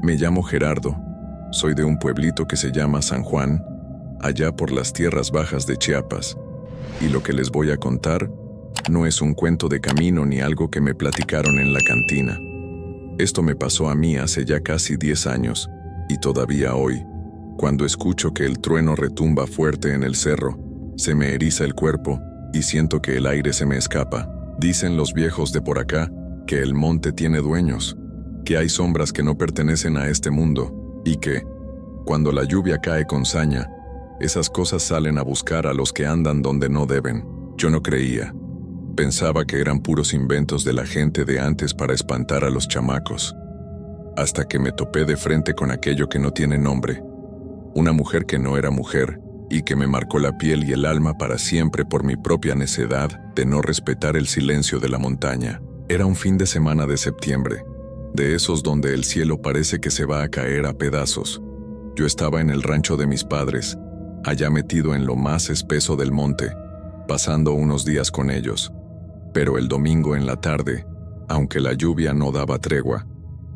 Me llamo Gerardo. Soy de un pueblito que se llama San Juan, allá por las tierras bajas de Chiapas. Y lo que les voy a contar no es un cuento de camino ni algo que me platicaron en la cantina. Esto me pasó a mí hace ya casi 10 años, y todavía hoy, cuando escucho que el trueno retumba fuerte en el cerro, se me eriza el cuerpo y siento que el aire se me escapa. Dicen los viejos de por acá que el monte tiene dueños, que hay sombras que no pertenecen a este mundo, y que, cuando la lluvia cae con saña, esas cosas salen a buscar a los que andan donde no deben. Yo no creía. Pensaba que eran puros inventos de la gente de antes para espantar a los chamacos. Hasta que me topé de frente con aquello que no tiene nombre. Una mujer que no era mujer, y que me marcó la piel y el alma para siempre por mi propia necedad de no respetar el silencio de la montaña. Era un fin de semana de septiembre, de esos donde el cielo parece que se va a caer a pedazos. Yo estaba en el rancho de mis padres, allá metido en lo más espeso del monte, pasando unos días con ellos. Pero el domingo en la tarde, aunque la lluvia no daba tregua,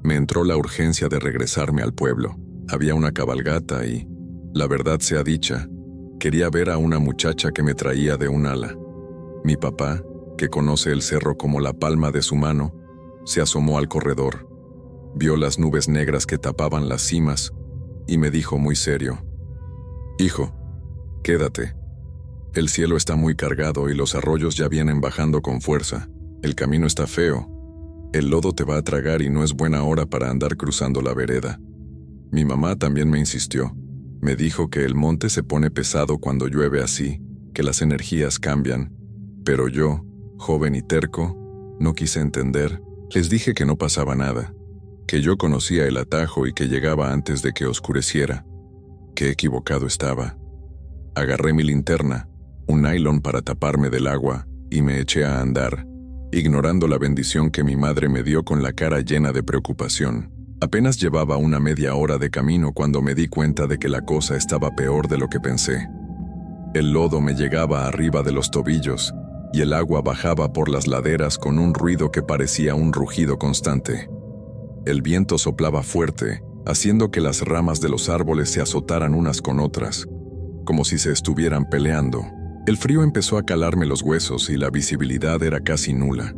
me entró la urgencia de regresarme al pueblo. Había una cabalgata y, la verdad sea dicha, quería ver a una muchacha que me traía de un ala. Mi papá, que conoce el cerro como la palma de su mano, se asomó al corredor, vio las nubes negras que tapaban las cimas y me dijo muy serio: «Hijo, quédate. El cielo está muy cargado y los arroyos ya vienen bajando con fuerza. El camino está feo. El lodo te va a tragar y no es buena hora para andar cruzando la vereda». Mi mamá también me insistió. Me dijo que el monte se pone pesado cuando llueve así, que las energías cambian. Pero yo, joven y terco, no quise entender. Les dije que no pasaba nada, que yo conocía el atajo y que llegaba antes de que oscureciera. Qué equivocado estaba. Agarré mi linterna, un nylon para taparme del agua, y me eché a andar, ignorando la bendición que mi madre me dio con la cara llena de preocupación. Apenas llevaba una media hora de camino cuando me di cuenta de que la cosa estaba peor de lo que pensé. El lodo me llegaba arriba de los tobillos, y el agua bajaba por las laderas con un ruido que parecía un rugido constante. El viento soplaba fuerte, haciendo que las ramas de los árboles se azotaran unas con otras, como si se estuvieran peleando. El frío empezó a calarme los huesos y la visibilidad era casi nula.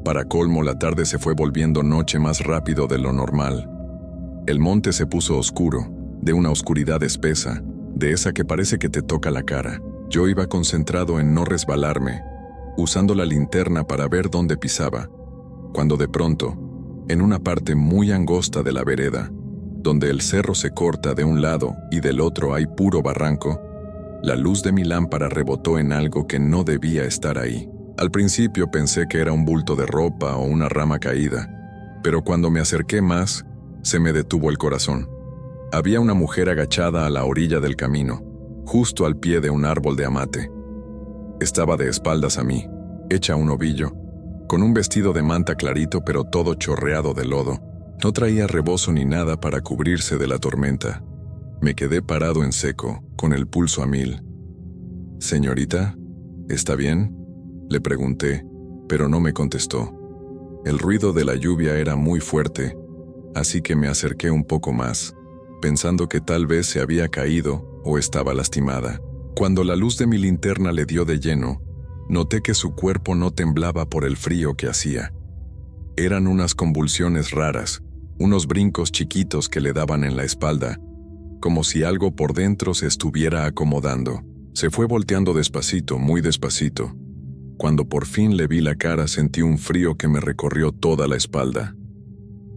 Para colmo, la tarde se fue volviendo noche más rápido de lo normal. El monte se puso oscuro, de una oscuridad espesa, de esa que parece que te toca la cara. Yo iba concentrado en no resbalarme, usando la linterna para ver dónde pisaba, cuando de pronto, en una parte muy angosta de la vereda, donde el cerro se corta de un lado y del otro hay puro barranco, la luz de mi lámpara rebotó en algo que no debía estar ahí. Al principio pensé que era un bulto de ropa o una rama caída, pero cuando me acerqué más, se me detuvo el corazón. Había una mujer agachada a la orilla del camino, justo al pie de un árbol de amate. Estaba de espaldas a mí, hecha un ovillo, con un vestido de manta clarito pero todo chorreado de lodo. No traía rebozo ni nada para cubrirse de la tormenta. Me quedé parado en seco, con el pulso a 1000. «Señorita, ¿está bien?», le pregunté, pero no me contestó. El ruido de la lluvia era muy fuerte, así que me acerqué un poco más, pensando que tal vez se había caído o estaba lastimada. Cuando la luz de mi linterna le dio de lleno, noté que su cuerpo no temblaba por el frío que hacía. Eran unas convulsiones raras, unos brincos chiquitos que le daban en la espalda, como si algo por dentro se estuviera acomodando. Se fue volteando despacito, muy despacito. Cuando por fin le vi la cara, sentí un frío que me recorrió toda la espalda.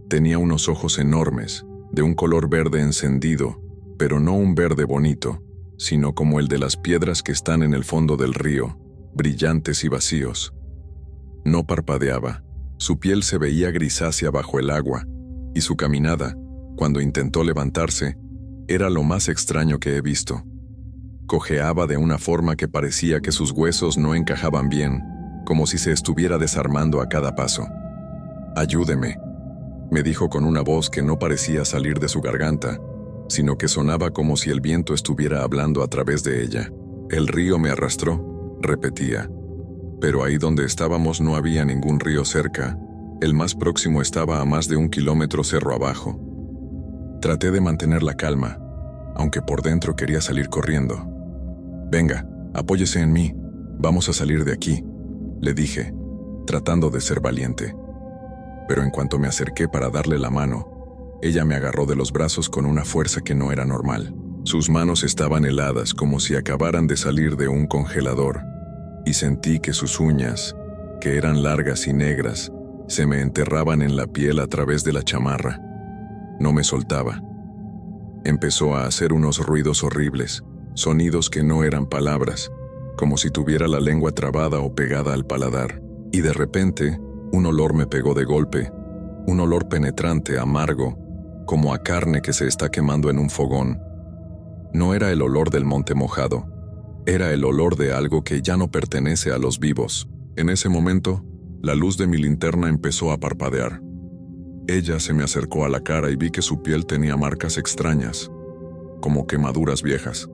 Tenía unos ojos enormes, de un color verde encendido, pero no un verde bonito, sino como el de las piedras que están en el fondo del río, brillantes y vacíos. No parpadeaba, su piel se veía grisácea bajo el agua, y su caminada, cuando intentó levantarse, era lo más extraño que he visto. Cojeaba de una forma que parecía que sus huesos no encajaban bien, como si se estuviera desarmando a cada paso. «Ayúdeme», me dijo con una voz que no parecía salir de su garganta, sino que sonaba como si el viento estuviera hablando a través de ella. «El río me arrastró», repetía. Pero ahí donde estábamos no había ningún río cerca. El más próximo estaba a más de 1 kilómetro cerro abajo. Traté de mantener la calma, aunque por dentro quería salir corriendo. «Venga, apóyese en mí, vamos a salir de aquí», le dije, tratando de ser valiente. Pero en cuanto me acerqué para darle la mano, ella me agarró de los brazos con una fuerza que no era normal. Sus manos estaban heladas como si acabaran de salir de un congelador, y sentí que sus uñas, que eran largas y negras, se me enterraban en la piel a través de la chamarra. No me soltaba. Empezó a hacer unos ruidos horribles, sonidos que no eran palabras, como si tuviera la lengua trabada o pegada al paladar. Y de repente, un olor me pegó de golpe, un olor penetrante, amargo, como a carne que se está quemando en un fogón. No era el olor del monte mojado, era el olor de algo que ya no pertenece a los vivos. En ese momento, la luz de mi linterna empezó a parpadear. Ella se me acercó a la cara y vi que su piel tenía marcas extrañas, como quemaduras viejas.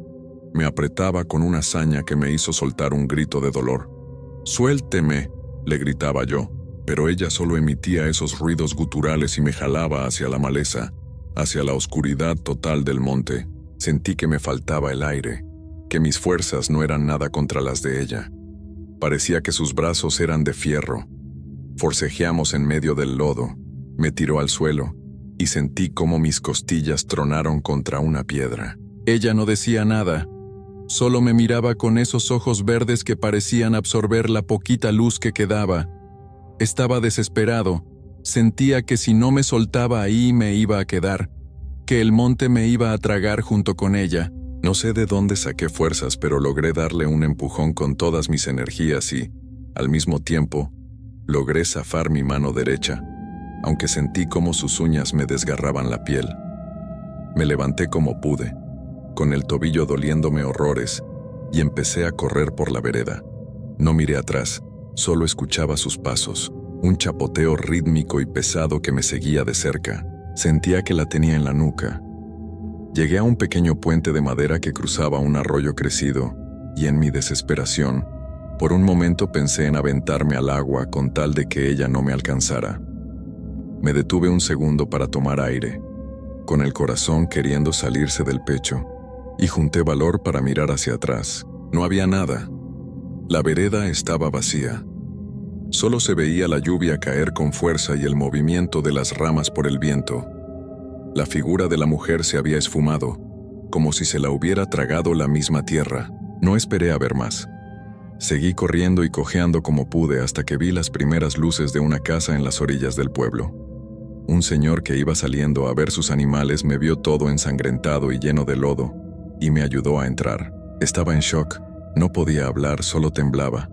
Me apretaba con una hazaña que me hizo soltar un grito de dolor. «¡Suélteme!», le gritaba yo, pero ella solo emitía esos ruidos guturales y me jalaba hacia la maleza, hacia la oscuridad total del monte. Sentí que me faltaba el aire, que mis fuerzas no eran nada contra las de ella. Parecía que sus brazos eran de fierro. Forcejeamos en medio del lodo. Me tiró al suelo y sentí cómo mis costillas tronaron contra una piedra. Ella no decía nada, solo me miraba con esos ojos verdes que parecían absorber la poquita luz que quedaba. Estaba desesperado, sentía que si no me soltaba ahí me iba a quedar, que el monte me iba a tragar junto con ella. No sé de dónde saqué fuerzas, pero logré darle un empujón con todas mis energías y, al mismo tiempo, logré zafar mi mano derecha, aunque sentí cómo sus uñas me desgarraban la piel. Me levanté como pude, con el tobillo doliéndome horrores, y empecé a correr por la vereda. No miré atrás, solo escuchaba sus pasos, un chapoteo rítmico y pesado que me seguía de cerca. Sentía que la tenía en la nuca. Llegué a un pequeño puente de madera que cruzaba un arroyo crecido, y en mi desesperación, por un momento pensé en aventarme al agua con tal de que ella no me alcanzara. Me detuve un segundo para tomar aire, con el corazón queriendo salirse del pecho, y junté valor para mirar hacia atrás. No había nada. La vereda estaba vacía. Solo se veía la lluvia caer con fuerza y el movimiento de las ramas por el viento. La figura de la mujer se había esfumado, como si se la hubiera tragado la misma tierra. No esperé a ver más. Seguí corriendo y cojeando como pude hasta que vi las primeras luces de una casa en las orillas del pueblo. Un señor que iba saliendo a ver sus animales me vio todo ensangrentado y lleno de lodo, y me ayudó a entrar. Estaba en shock, no podía hablar, solo temblaba.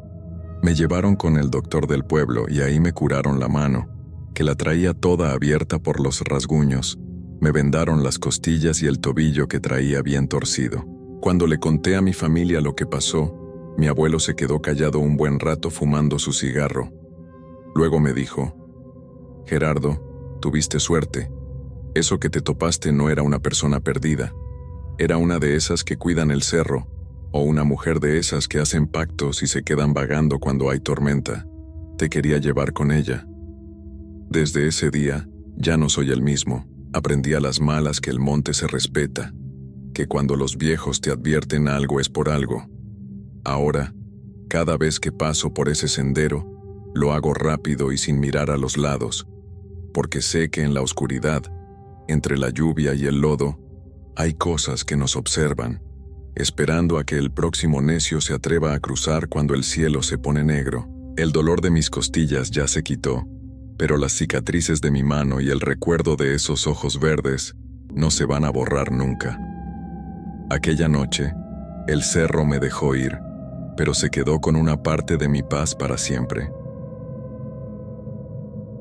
Me llevaron con el doctor del pueblo y ahí me curaron la mano, que la traía toda abierta por los rasguños. Me vendaron las costillas y el tobillo que traía bien torcido. Cuando le conté a mi familia lo que pasó, mi abuelo se quedó callado un buen rato fumando su cigarro. Luego me dijo: «Gerardo, tuviste suerte. Eso que te topaste no era una persona perdida. Era una de esas que cuidan el cerro, o una mujer de esas que hacen pactos y se quedan vagando cuando hay tormenta. Te quería llevar con ella». Desde ese día, ya no soy el mismo. Aprendí a las malas que el monte se respeta, que cuando los viejos te advierten algo es por algo. Ahora, cada vez que paso por ese sendero, lo hago rápido y sin mirar a los lados, porque sé que en la oscuridad, entre la lluvia y el lodo, hay cosas que nos observan, esperando a que el próximo necio se atreva a cruzar cuando el cielo se pone negro. El dolor de mis costillas ya se quitó, pero las cicatrices de mi mano y el recuerdo de esos ojos verdes no se van a borrar nunca. Aquella noche, el cerro me dejó ir, pero se quedó con una parte de mi paz para siempre.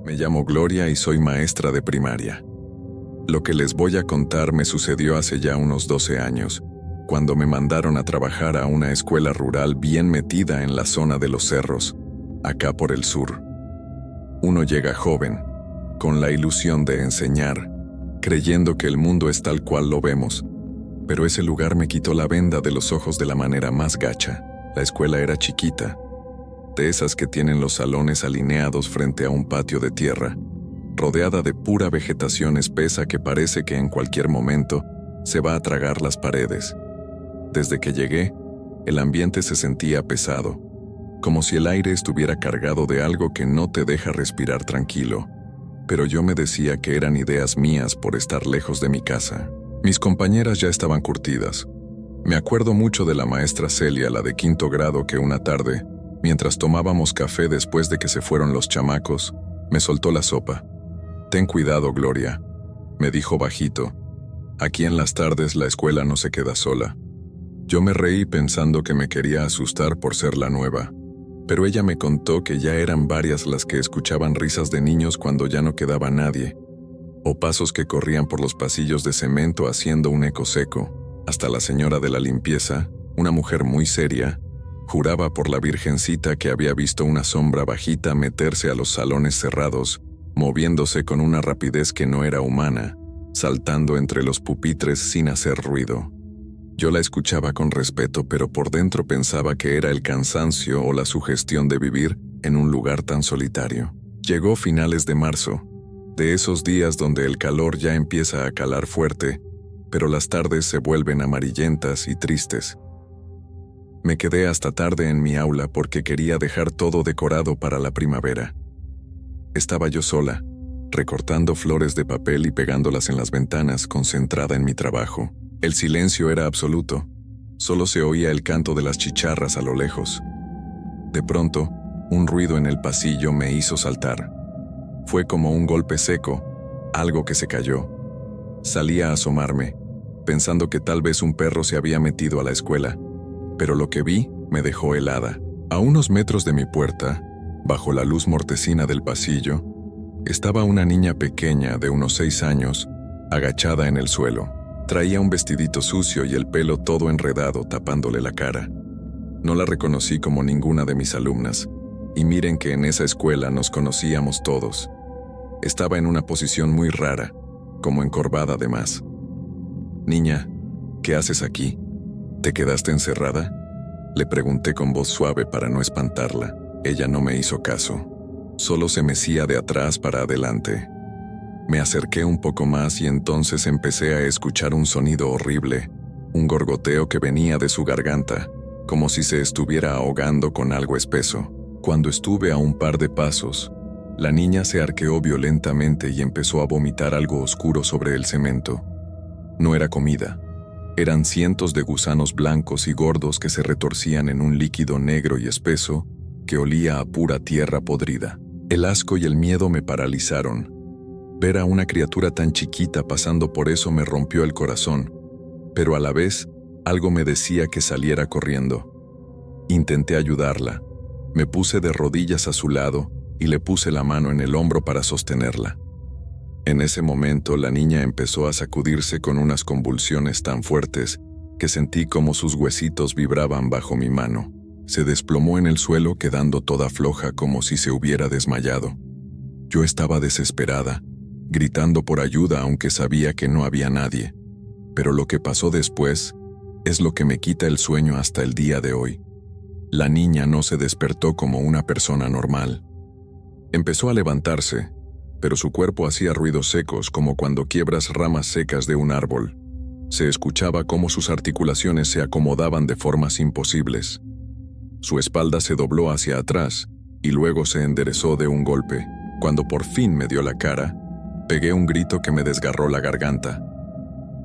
Me llamo Gloria y soy maestra de primaria. Lo que les voy a contar me sucedió hace ya unos 12 años, cuando me mandaron a trabajar a una escuela rural bien metida en la zona de los cerros, acá por el sur. Uno llega joven, con la ilusión de enseñar, creyendo que el mundo es tal cual lo vemos, pero ese lugar me quitó la venda de los ojos de la manera más gacha. La escuela era chiquita, de esas que tienen los salones alineados frente a un patio de tierra, rodeada de pura vegetación espesa que parece que en cualquier momento se va a tragar las paredes. Desde que llegué, el ambiente se sentía pesado, como si el aire estuviera cargado de algo que no te deja respirar tranquilo. Pero yo me decía que eran ideas mías por estar lejos de mi casa. Mis compañeras ya estaban curtidas. Me acuerdo mucho de la maestra Celia, la de 5º grado, que una tarde, mientras tomábamos café después de que se fueron los chamacos, me soltó la sopa. «Ten cuidado, Gloria», me dijo bajito. «Aquí en las tardes la escuela no se queda sola». Yo me reí pensando que me quería asustar por ser la nueva, pero ella me contó que ya eran varias las que escuchaban risas de niños cuando ya no quedaba nadie, o pasos que corrían por los pasillos de cemento haciendo un eco seco. Hasta la señora de la limpieza, una mujer muy seria, juraba por la Virgencita que había visto una sombra bajita meterse a los salones cerrados, moviéndose con una rapidez que no era humana, saltando entre los pupitres sin hacer ruido. Yo la escuchaba con respeto, pero por dentro pensaba que era el cansancio o la sugestión de vivir en un lugar tan solitario. Llegó finales de marzo, de esos días donde el calor ya empieza a calar fuerte, pero las tardes se vuelven amarillentas y tristes. Me quedé hasta tarde en mi aula porque quería dejar todo decorado para la primavera. Estaba yo sola, recortando flores de papel y pegándolas en las ventanas, concentrada en mi trabajo. El silencio era absoluto. Solo se oía el canto de las chicharras a lo lejos. De pronto, un ruido en el pasillo me hizo saltar. Fue como un golpe seco, algo que se cayó. Salí a asomarme, pensando que tal vez un perro se había metido a la escuela, pero lo que vi me dejó helada. A unos metros de mi puerta, bajo la luz mortecina del pasillo, estaba una niña pequeña de unos 6 años, agachada en el suelo. Traía un vestidito sucio y el pelo todo enredado tapándole la cara. No la reconocí como ninguna de mis alumnas, y miren que en esa escuela nos conocíamos todos. Estaba en una posición muy rara, como encorvada además. «Niña, ¿qué haces aquí? ¿Te quedaste encerrada?», le pregunté con voz suave para no espantarla. Ella no me hizo caso. Solo se mecía de atrás para adelante. Me acerqué un poco más y entonces empecé a escuchar un sonido horrible, un gorgoteo que venía de su garganta, como si se estuviera ahogando con algo espeso. Cuando estuve a un par de pasos, la niña se arqueó violentamente y empezó a vomitar algo oscuro sobre el cemento. No era comida. Eran cientos de gusanos blancos y gordos que se retorcían en un líquido negro y espeso que olía a pura tierra podrida. El asco y el miedo me paralizaron. Ver a una criatura tan chiquita pasando por eso me rompió el corazón, pero a la vez algo me decía que saliera corriendo. Intenté ayudarla. Me puse de rodillas a su lado y le puse la mano en el hombro para sostenerla. En ese momento la niña empezó a sacudirse con unas convulsiones tan fuertes que sentí como sus huesitos vibraban bajo mi mano. Se desplomó en el suelo quedando toda floja como si se hubiera desmayado. Yo estaba desesperada, gritando por ayuda aunque sabía que no había nadie. Pero lo que pasó después es lo que me quita el sueño hasta el día de hoy. La niña no se despertó como una persona normal. Empezó a levantarse, pero su cuerpo hacía ruidos secos como cuando quiebras ramas secas de un árbol. Se escuchaba cómo sus articulaciones se acomodaban de formas imposibles. Su espalda se dobló hacia atrás y luego se enderezó de un golpe. Cuando por fin me dio la cara, pegué un grito que me desgarró la garganta.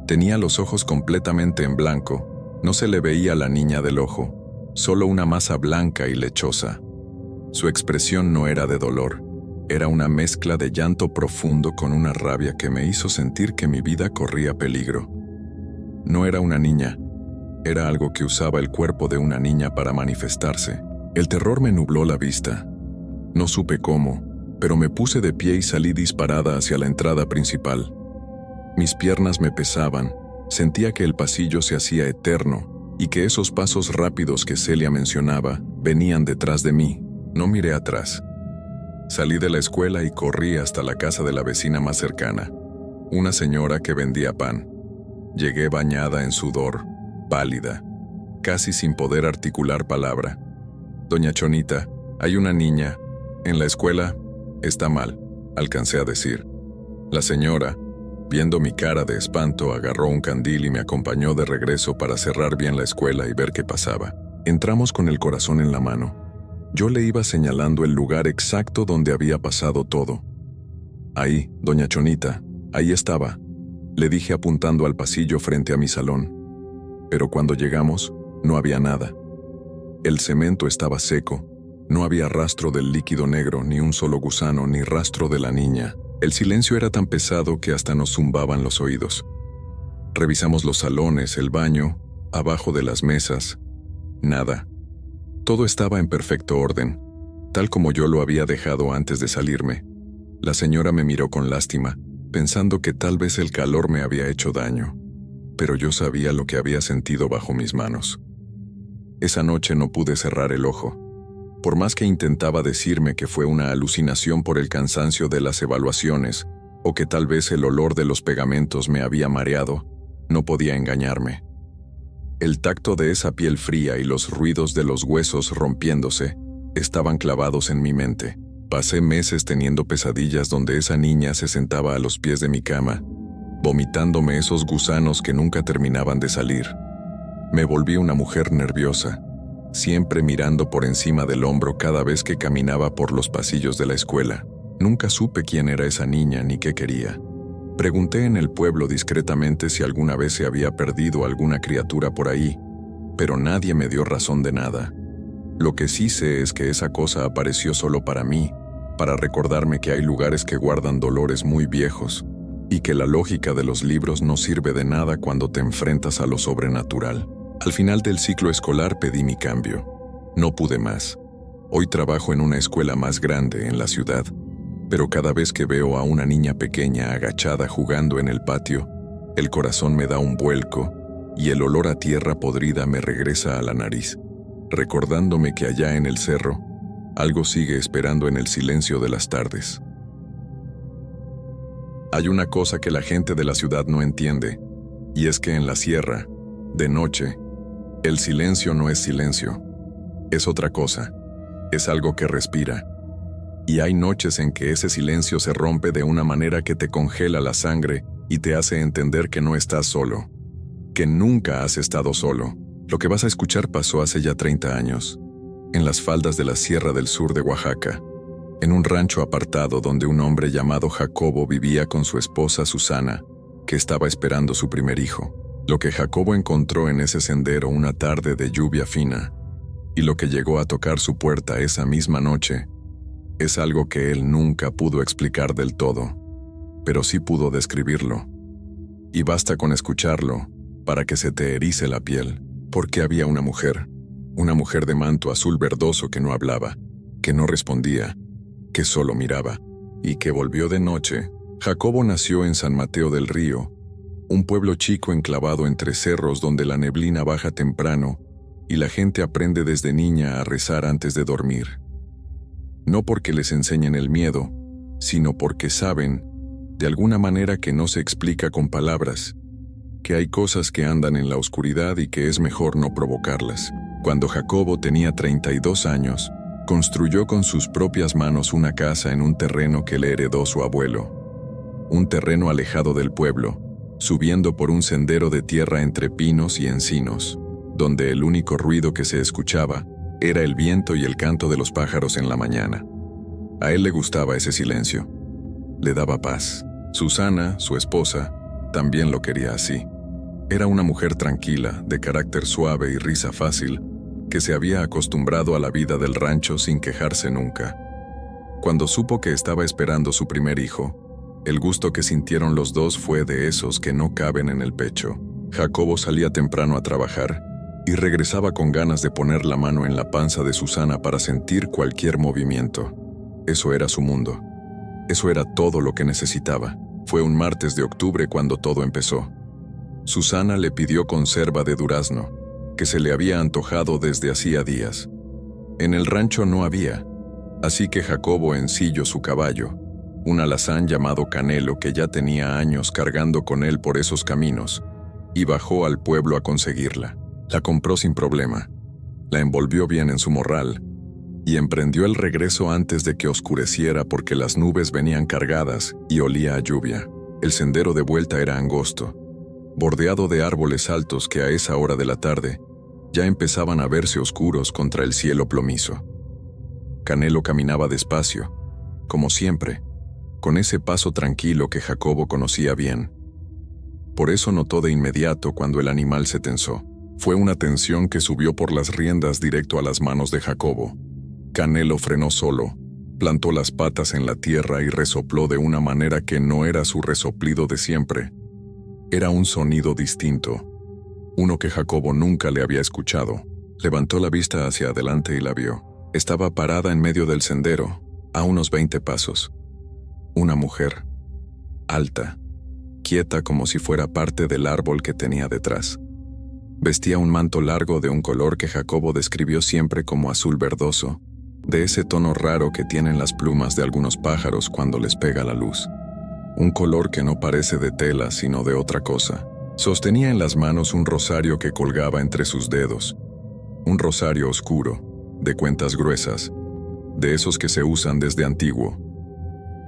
Tenía los ojos completamente en blanco, no se le veía a la niña del ojo, solo una masa blanca y lechosa. Su expresión no era de dolor, era una mezcla de llanto profundo con una rabia que me hizo sentir que mi vida corría peligro. No era una niña, era algo que usaba el cuerpo de una niña para manifestarse. El terror me nubló la vista. No supe cómo, pero me puse de pie y salí disparada hacia la entrada principal. Mis piernas me pesaban, sentía que el pasillo se hacía eterno y que esos pasos rápidos que Celia mencionaba venían detrás de mí. No miré atrás. Salí de la escuela y corrí hasta la casa de la vecina más cercana, una señora que vendía pan. Llegué bañada en sudor, pálida, casi sin poder articular palabra. «Doña Chonita, hay una niña. En la escuela está mal». alcancé a decir. La señora, viendo mi cara de espanto, agarró un candil y me acompañó de regreso para cerrar bien la escuela y ver qué pasaba. Entramos con el corazón en la mano. Yo le iba señalando el lugar exacto donde había pasado todo. Ahí, doña Chonita, ahí estaba, le dije apuntando al pasillo frente a mi salón. Pero cuando llegamos, no había nada. El cemento estaba seco, no había rastro del líquido negro, ni un solo gusano, ni rastro de la niña. El silencio era tan pesado que hasta nos zumbaban los oídos. Revisamos los salones, el baño, abajo de las mesas. Nada. Todo estaba en perfecto orden, tal como yo lo había dejado antes de salirme. La señora me miró con lástima, pensando que tal vez el calor me había hecho daño, pero yo sabía lo que había sentido bajo mis manos. Esa noche no pude cerrar el ojo. Por más que intentaba decirme que fue una alucinación por el cansancio de las evaluaciones, o que tal vez el olor de los pegamentos me había mareado, no podía engañarme. El tacto de esa piel fría y los ruidos de los huesos rompiéndose estaban clavados en mi mente. Pasé meses teniendo pesadillas donde esa niña se sentaba a los pies de mi cama, vomitándome esos gusanos que nunca terminaban de salir. Me volví una mujer nerviosa, siempre mirando por encima del hombro cada vez que caminaba por los pasillos de la escuela. Nunca supe quién era esa niña ni qué quería. Pregunté en el pueblo discretamente si alguna vez se había perdido alguna criatura por ahí, pero nadie me dio razón de nada. Lo que sí sé es que esa cosa apareció solo para mí, para recordarme que hay lugares que guardan dolores muy viejos, y que la lógica de los libros no sirve de nada cuando te enfrentas a lo sobrenatural. Al final del ciclo escolar pedí mi cambio. No pude más. Hoy trabajo en una escuela más grande en la ciudad, pero cada vez que veo a una niña pequeña agachada jugando en el patio, el corazón me da un vuelco y el olor a tierra podrida me regresa a la nariz, recordándome que allá en el cerro, algo sigue esperando en el silencio de las tardes. Hay una cosa que la gente de la ciudad no entiende, y es que en la sierra, de noche, el silencio no es silencio, es otra cosa, es algo que respira. Y hay noches en que ese silencio se rompe de una manera que te congela la sangre y te hace entender que no estás solo, que nunca has estado solo. Lo que vas a escuchar pasó hace ya 30 años, en las faldas de la Sierra del Sur de Oaxaca, en un rancho apartado donde un hombre llamado Jacobo vivía con su esposa Susana, que estaba esperando su primer hijo. Lo que Jacobo encontró en ese sendero una tarde de lluvia fina, y lo que llegó a tocar su puerta esa misma noche, es algo que él nunca pudo explicar del todo, pero sí pudo describirlo. Y basta con escucharlo para que se te erice la piel, porque había una mujer de manto azul verdoso que no hablaba, que no respondía, que solo miraba, y que volvió de noche. Jacobo nació en San Mateo del Río, un pueblo chico enclavado entre cerros donde la neblina baja temprano y la gente aprende desde niña a rezar antes de dormir. No porque les enseñen el miedo, sino porque saben, de alguna manera que no se explica con palabras, que hay cosas que andan en la oscuridad y que es mejor no provocarlas. Cuando Jacobo tenía 32 años, construyó con sus propias manos una casa en un terreno que le heredó su abuelo. Un terreno alejado del pueblo, subiendo por un sendero de tierra entre pinos y encinos, donde el único ruido que se escuchaba era el viento y el canto de los pájaros en la mañana. A él le gustaba ese silencio. Le daba paz. Susana, su esposa, también lo quería así. Era una mujer tranquila, de carácter suave y risa fácil, que se había acostumbrado a la vida del rancho sin quejarse nunca. Cuando supo que estaba esperando su primer hijo, el gusto que sintieron los dos fue de esos que no caben en el pecho. Jacobo salía temprano a trabajar y regresaba con ganas de poner la mano en la panza de Susana para sentir cualquier movimiento. Eso era su mundo. Eso era todo lo que necesitaba. Fue un martes de octubre cuando todo empezó. Susana le pidió conserva de durazno, que se le había antojado desde hacía días. En el rancho no había, así que Jacobo ensilló su caballo, un alazán llamado Canelo que ya tenía años cargando con él por esos caminos, y bajó al pueblo a conseguirla. La compró sin problema, la envolvió bien en su morral, y emprendió el regreso antes de que oscureciera porque las nubes venían cargadas y olía a lluvia. El sendero de vuelta era angosto, bordeado de árboles altos que a esa hora de la tarde ya empezaban a verse oscuros contra el cielo plomizo. Canelo caminaba despacio, como siempre, con ese paso tranquilo que Jacobo conocía bien. Por eso notó de inmediato cuando el animal se tensó. Fue una tensión que subió por las riendas directo a las manos de Jacobo. Canelo frenó solo, plantó las patas en la tierra y resopló de una manera que no era su resoplido de siempre. Era un sonido distinto, uno que Jacobo nunca le había escuchado. Levantó la vista hacia adelante y la vio. Estaba parada en medio del sendero, a unos 20 pasos. Una mujer, alta, quieta como si fuera parte del árbol que tenía detrás. Vestía un manto largo de un color que Jacobo describió siempre como azul verdoso, de ese tono raro que tienen las plumas de algunos pájaros cuando les pega la luz. Un color que no parece de tela sino de otra cosa. Sostenía en las manos un rosario que colgaba entre sus dedos. Un rosario oscuro, de cuentas gruesas, de esos que se usan desde antiguo.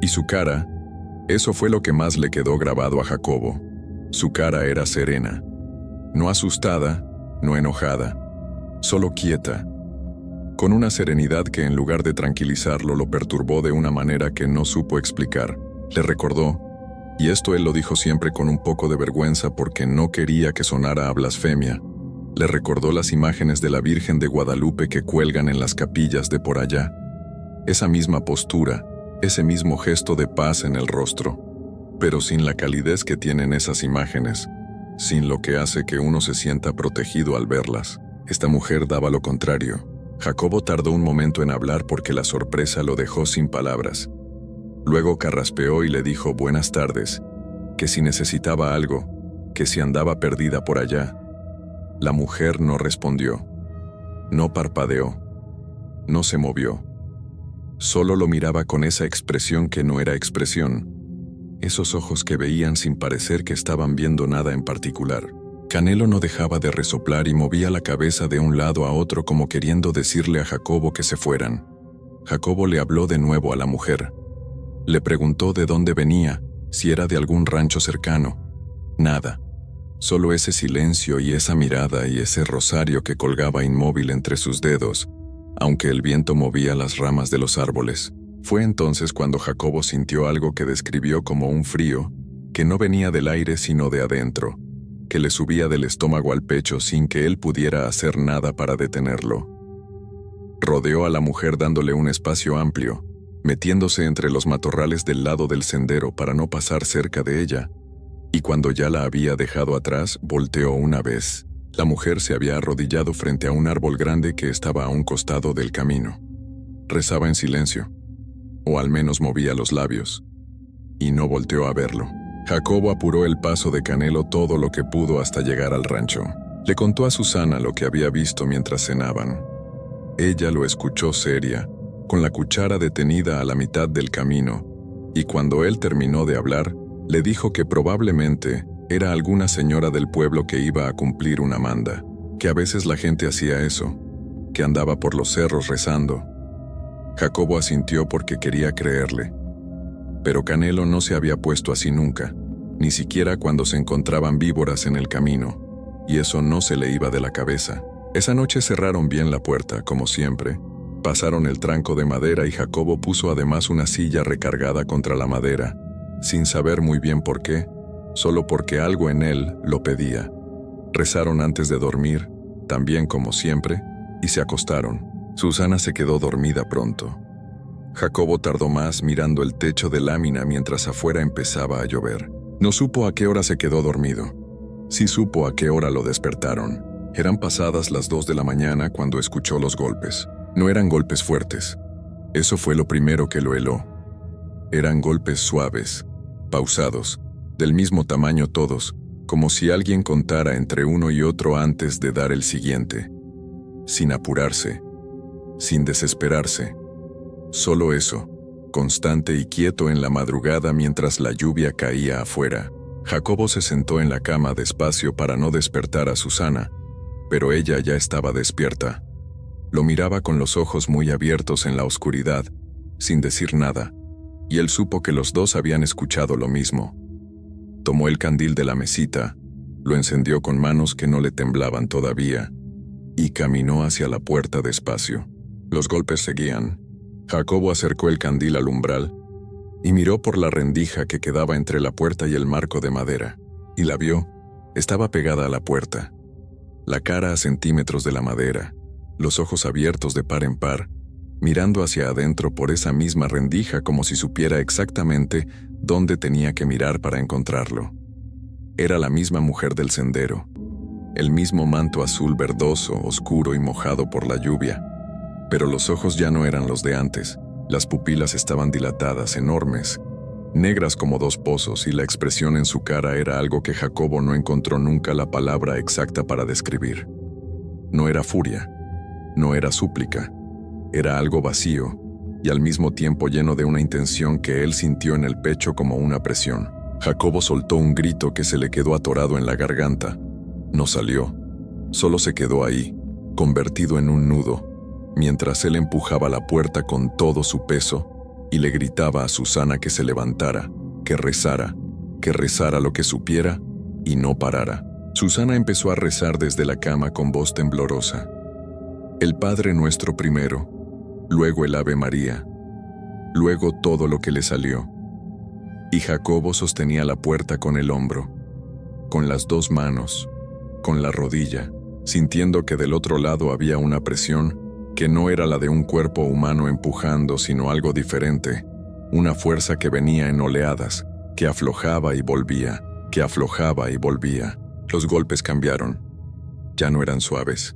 Y su cara, eso fue lo que más le quedó grabado a Jacobo. Su cara era serena, no asustada, no enojada, solo quieta, con una serenidad que en lugar de tranquilizarlo lo perturbó de una manera que no supo explicar. Le recordó, y esto él lo dijo siempre con un poco de vergüenza porque no quería que sonara a blasfemia, le recordó las imágenes de la Virgen de Guadalupe que cuelgan en las capillas de por allá. Esa misma postura, ese mismo gesto de paz en el rostro, pero sin la calidez que tienen esas imágenes, sin lo que hace que uno se sienta protegido al verlas. Esta mujer daba lo contrario. Jacobo tardó un momento en hablar porque la sorpresa lo dejó sin palabras. Luego carraspeó y le dijo buenas tardes, que si necesitaba algo, que si andaba perdida por allá. La mujer no respondió, no parpadeó, no se movió. Solo lo miraba con esa expresión que no era expresión, esos ojos que veían sin parecer que estaban viendo nada en particular. Canelo no dejaba de resoplar y movía la cabeza de un lado a otro como queriendo decirle a Jacobo que se fueran. Jacobo le habló de nuevo a la mujer. Le preguntó de dónde venía, si era de algún rancho cercano. Nada. Solo ese silencio y esa mirada y ese rosario que colgaba inmóvil entre sus dedos, aunque el viento movía las ramas de los árboles. Fue entonces cuando Jacobo sintió algo que describió como un frío, que no venía del aire sino de adentro, que le subía del estómago al pecho sin que él pudiera hacer nada para detenerlo. Rodeó a la mujer dándole un espacio amplio, metiéndose entre los matorrales del lado del sendero para no pasar cerca de ella, y cuando ya la había dejado atrás, volteó una vez. La mujer se había arrodillado frente a un árbol grande que estaba a un costado del camino. Rezaba en silencio, o al menos movía los labios, y no volteó a verlo. Jacobo apuró el paso de Canelo todo lo que pudo hasta llegar al rancho. Le contó a Susana lo que había visto mientras cenaban. Ella lo escuchó seria, con la cuchara detenida a la mitad del camino, y cuando él terminó de hablar, le dijo que probablemente era alguna señora del pueblo que iba a cumplir una manda, que a veces la gente hacía eso, que andaba por los cerros rezando. Jacobo asintió porque quería creerle. Pero Canelo no se había puesto así nunca, ni siquiera cuando se encontraban víboras en el camino, y eso no se le iba de la cabeza. Esa noche cerraron bien la puerta, como siempre, pasaron el tranco de madera y Jacobo puso además una silla recargada contra la madera, sin saber muy bien por qué, solo porque algo en él lo pedía. Rezaron antes de dormir, también como siempre, y se acostaron. Susana se quedó dormida pronto. Jacobo tardó más mirando el techo de lámina mientras afuera empezaba a llover. No supo a qué hora se quedó dormido. Sí supo a qué hora lo despertaron. Eran pasadas las 2 de la mañana cuando escuchó los golpes. No eran golpes fuertes. Eso fue lo primero que lo heló. Eran golpes suaves, pausados, del mismo tamaño todos, como si alguien contara entre uno y otro antes de dar el siguiente. Sin apurarse, sin desesperarse. Solo eso, constante y quieto en la madrugada mientras la lluvia caía afuera. Jacobo se sentó en la cama despacio para no despertar a Susana, pero ella ya estaba despierta. Lo miraba con los ojos muy abiertos en la oscuridad, sin decir nada, y él supo que los dos habían escuchado lo mismo. Tomó el candil de la mesita, lo encendió con manos que no le temblaban todavía, y caminó hacia la puerta despacio. Los golpes seguían. Jacobo acercó el candil al umbral y miró por la rendija que quedaba entre la puerta y el marco de madera, y la vio. Estaba pegada a la puerta, la cara a centímetros de la madera, los ojos abiertos de par en par, mirando hacia adentro por esa misma rendija como si supiera exactamente dónde tenía que mirar para encontrarlo. Era la misma mujer del sendero, el mismo manto azul verdoso, oscuro y mojado por la lluvia, pero los ojos ya no eran los de antes. Las pupilas estaban dilatadas, enormes, negras como dos pozos, y la expresión en su cara era algo que Jacobo no encontró nunca la palabra exacta para describir. No era furia, no era súplica, era algo vacío y al mismo tiempo lleno de una intención que él sintió en el pecho como una presión. Jacobo soltó un grito que se le quedó atorado en la garganta. No salió, solo se quedó ahí, convertido en un nudo, mientras él empujaba la puerta con todo su peso y le gritaba a Susana que se levantara, que rezara lo que supiera y no parara. Susana empezó a rezar desde la cama con voz temblorosa. El Padre Nuestro primero, luego el Ave María, luego todo lo que le salió. Y Jacobo sostenía la puerta con el hombro, con las dos manos, con la rodilla, sintiendo que del otro lado había una presión que no era la de un cuerpo humano empujando, sino algo diferente, una fuerza que venía en oleadas, que aflojaba y volvía, que aflojaba y volvía. Los golpes cambiaron. Ya no eran suaves.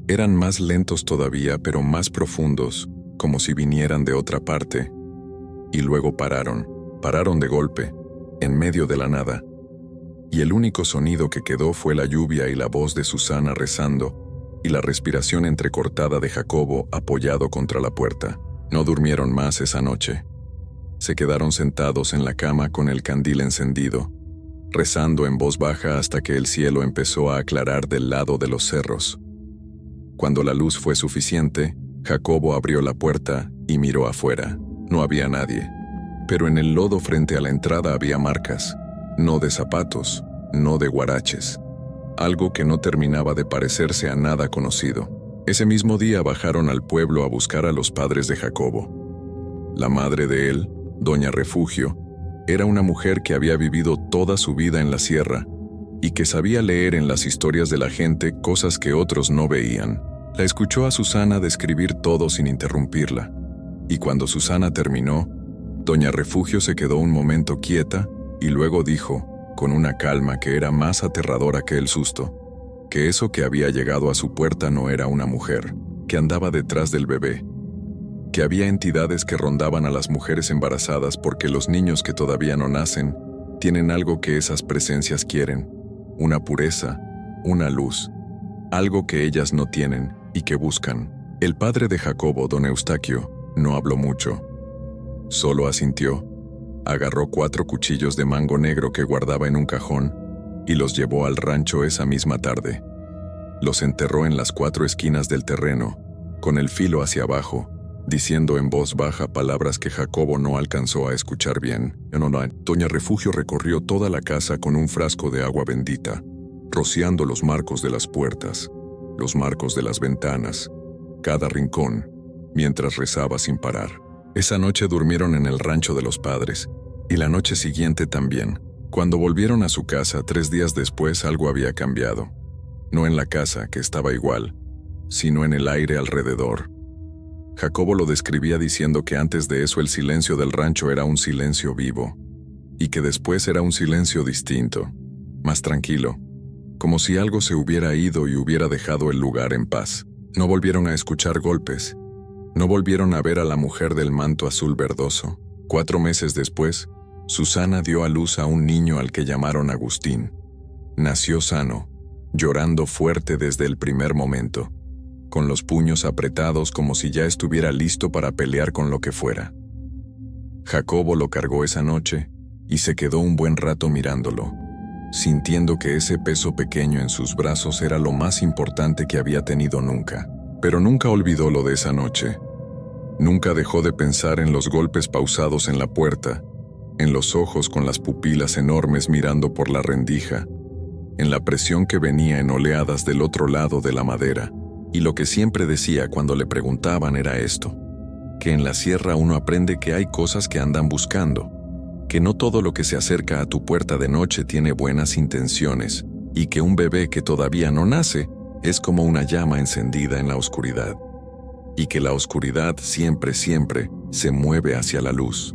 Eran más lentos todavía, pero más profundos, como si vinieran de otra parte. Y luego pararon de golpe, en medio de la nada. Y el único sonido que quedó fue la lluvia y la voz de Susana rezando, y la respiración entrecortada de Jacobo apoyado contra la puerta. No durmieron más esa noche. Se quedaron sentados en la cama con el candil encendido, rezando en voz baja hasta que el cielo empezó a aclarar del lado de los cerros. Cuando la luz fue suficiente, Jacobo abrió la puerta y miró afuera. No había nadie, pero en el lodo frente a la entrada había marcas, no de zapatos, no de guaraches. Algo que no terminaba de parecerse a nada conocido. Ese mismo día bajaron al pueblo a buscar a los padres de Jacobo. La madre de él, Doña Refugio, era una mujer que había vivido toda su vida en la sierra y que sabía leer en las historias de la gente cosas que otros no veían. La escuchó a Susana describir todo sin interrumpirla, y cuando Susana terminó, Doña Refugio se quedó un momento quieta y luego dijo, con una calma que era más aterradora que el susto, que eso que había llegado a su puerta no era una mujer, que andaba detrás del bebé, que había entidades que rondaban a las mujeres embarazadas porque los niños que todavía no nacen tienen algo que esas presencias quieren, una pureza, una luz, algo que ellas no tienen y que buscan. El padre de Jacobo, don Eustaquio, no habló mucho, solo asintió. Agarró 4 cuchillos de mango negro que guardaba en un cajón y los llevó al rancho esa misma tarde. Los enterró en las 4 esquinas del terreno, con el filo hacia abajo, diciendo en voz baja palabras que Jacobo no alcanzó a escuchar bien. Doña Refugio recorrió toda la casa con un frasco de agua bendita, rociando los marcos de las puertas, los marcos de las ventanas, cada rincón, mientras rezaba sin parar. Esa noche durmieron en el rancho de los padres, y la noche siguiente también. Cuando volvieron a su casa 3 días después, algo había cambiado. No en la casa, que estaba igual, sino en el aire alrededor. Jacobo lo describía diciendo que antes de eso el silencio del rancho era un silencio vivo, y que después era un silencio distinto, más tranquilo, como si algo se hubiera ido y hubiera dejado el lugar en paz. No volvieron a escuchar golpes. No volvieron a ver a la mujer del manto azul verdoso. 4 meses después, Susana dio a luz a un niño al que llamaron Agustín. Nació sano, llorando fuerte desde el primer momento, con los puños apretados como si ya estuviera listo para pelear con lo que fuera. Jacobo lo cargó esa noche y se quedó un buen rato mirándolo, sintiendo que ese peso pequeño en sus brazos era lo más importante que había tenido nunca. Pero nunca olvidó lo de esa noche. Nunca dejó de pensar en los golpes pausados en la puerta, en los ojos con las pupilas enormes mirando por la rendija, en la presión que venía en oleadas del otro lado de la madera. Y lo que siempre decía cuando le preguntaban era esto: que en la sierra uno aprende que hay cosas que andan buscando, que no todo lo que se acerca a tu puerta de noche tiene buenas intenciones, y que un bebé que todavía no nace es como una llama encendida en la oscuridad, y que la oscuridad siempre se mueve hacia la luz.